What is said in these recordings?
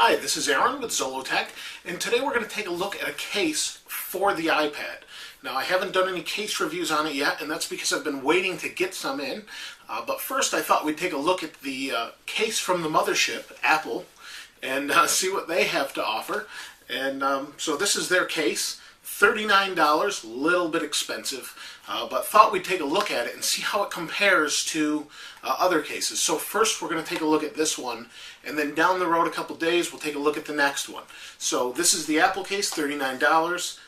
Hi, this is Aaron with Zollotech, and today we're going to take a look at a case for the iPad. Now, I haven't done any case reviews on it yet, and that's because I've been waiting to get some in. But first, I thought we'd take a look at the case from the mothership, Apple, and see what they have to offer. And so this is their case. $39, a little bit expensive, but thought we'd take a look at it and see how it compares to other cases. So first we're going to take a look at this one, and then down the road a couple days we'll take a look at the next one. So this is the Apple case, $39.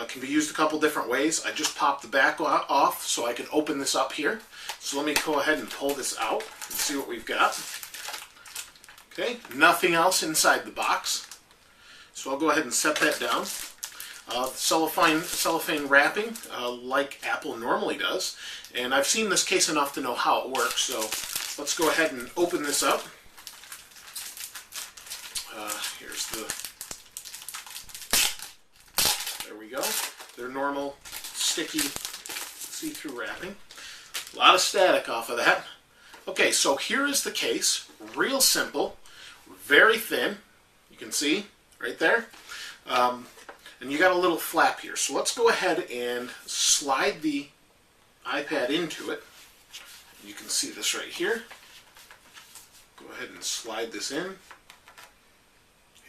Can be used a couple different ways. I just popped the back off so I can open this up here. So let me go ahead and pull this out and see what we've got. Okay, nothing else inside the box. So I'll go ahead and set that down. Cellophane wrapping, like Apple normally does. And I've seen this case enough to know how it works, so let's go ahead and open this up. Here's there we go. Their normal sticky see-through wrapping. A lot of static off of that. Okay, so here is the case. Real simple, very thin. You can see right there. And you got a little flap here. So let's go ahead and slide the iPad into it. You can see this right here. Go ahead and slide this in.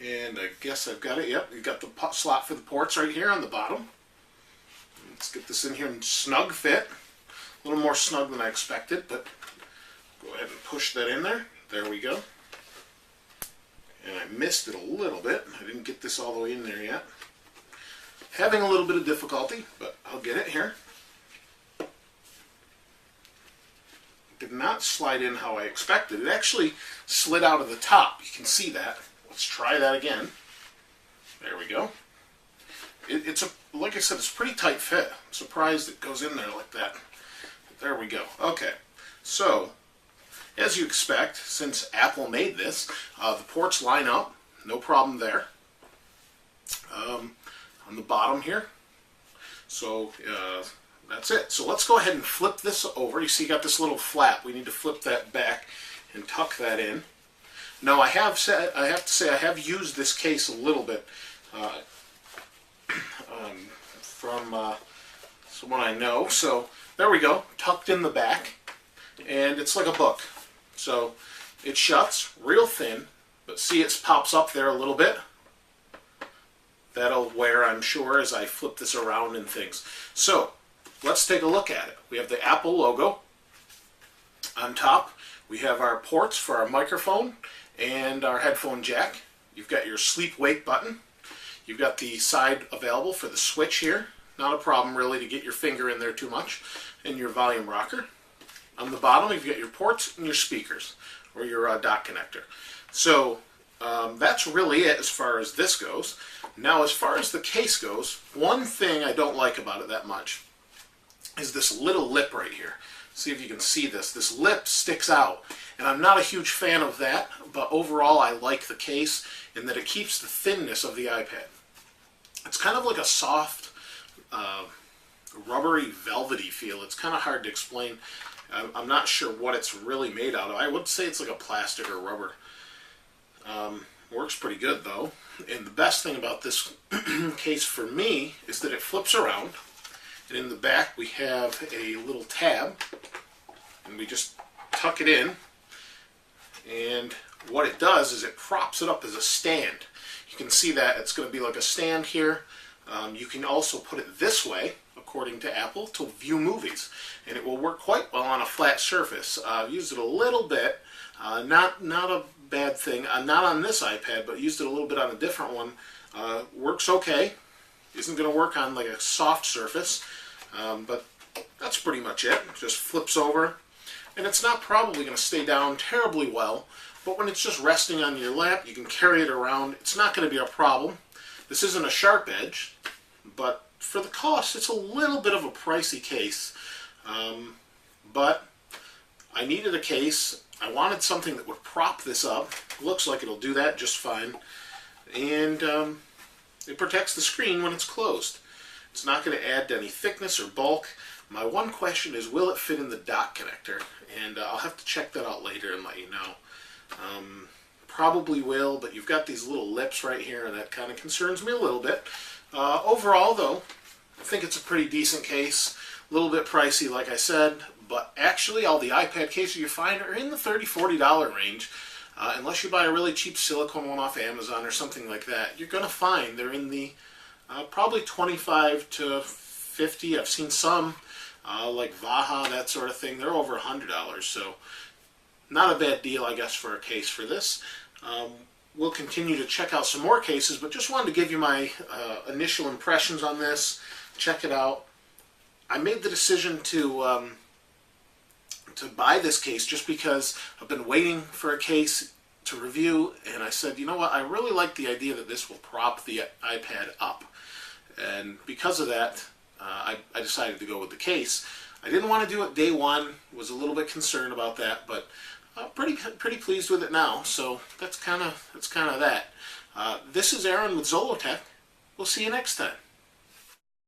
And I guess I've got it. Yep, you've got the slot for the ports right here on the bottom. Let's get this in here in snug fit. A little more snug than I expected, but go ahead and push that in there. There we go. And I missed it a little bit. I didn't get this all the way in there yet. Having a little bit of difficulty, but I'll get it here. Did not slide in how I expected. It actually slid out of the top. You can see that. Let's try that again. There we go. It's like I said, it's a pretty tight fit. I'm surprised it goes in there like that. There we go. Okay, so as you expect, since Apple made this, the ports line up. No problem there. On the bottom here. So that's it. So let's go ahead and flip this over. You see you got this little flap. We need to flip that back and tuck that in. Now I have to say I have used this case a little bit from someone I know. So there we go, tucked in the back, and it's like a book. So it shuts real thin, but see it pops up there a little bit. That'll wear, I'm sure, as I flip this around and things. So let's take a look at it. We have the Apple logo on top. We have our ports for our microphone and our headphone jack. You've got your sleep-wake button. You've got the side available for the switch here. Not a problem really to get your finger in there too much. And your volume rocker. On the bottom you've got your ports and your speakers, or your dock connector. So that's really it as far as this goes. Now, as far as the case goes, one thing I don't like about it that much is this little lip right here. See if you can see this. This lip sticks out, and I'm not a huge fan of that, but overall I like the case in that it keeps the thinness of the iPad. It's kind of like a soft, rubbery, velvety feel. It's kind of hard to explain. I'm not sure what it's really made out of. I would say it's like a plastic or rubber. Works pretty good though. And the best thing about this case for me is that it flips around, and in the back we have a little tab, and we just tuck it in, and what it does is it props it up as a stand. You can see that it's going to be like a stand here. You can also put it this way, according to Apple, to view movies, and it will work quite well on a flat surface. I've used it a little bit, not a bad thing, not on this iPad, but used it a little bit on a different one. Works okay. Isn't going to work on like a soft surface, but that's pretty much it. Just flips over, and it's not probably going to stay down terribly well, but when it's just resting on your lap, you can carry it around. It's not going to be a problem. This isn't a sharp edge, but for the cost, it's a little bit of a pricey case, but I needed a case. I wanted something that would prop this up. Looks like it'll do that just fine. And it protects the screen when it's closed. It's not going to add to any thickness or bulk. My one question is, will it fit in the dock connector? And I'll have to check that out later and let you know. probably will, but you've got these little lips right here, and that kind of concerns me a little bit. Overall, though, I think it's a pretty decent case. A little bit pricey, like I said, but actually all the iPad cases you find are in the $30–40 range. Unless you buy a really cheap silicone one off Amazon or something like that, you're going to find they're in the probably $25 to $50. I've seen some like Vaha, that sort of thing. They're over $100, so not a bad deal, I guess, for a case for this. We'll continue to check out some more cases, but just wanted to give you my initial impressions on this. Check it out. I made the decision to buy this case just because I've been waiting for a case to review, and I said, you know what, I really like the idea that this will prop the iPad up, and because of that, I decided to go with the case. I didn't want to do it day one, was a little bit concerned about that, but pretty pleased with it now, so that's kind of that. This is Aaron with Zollotech. We'll see you next time.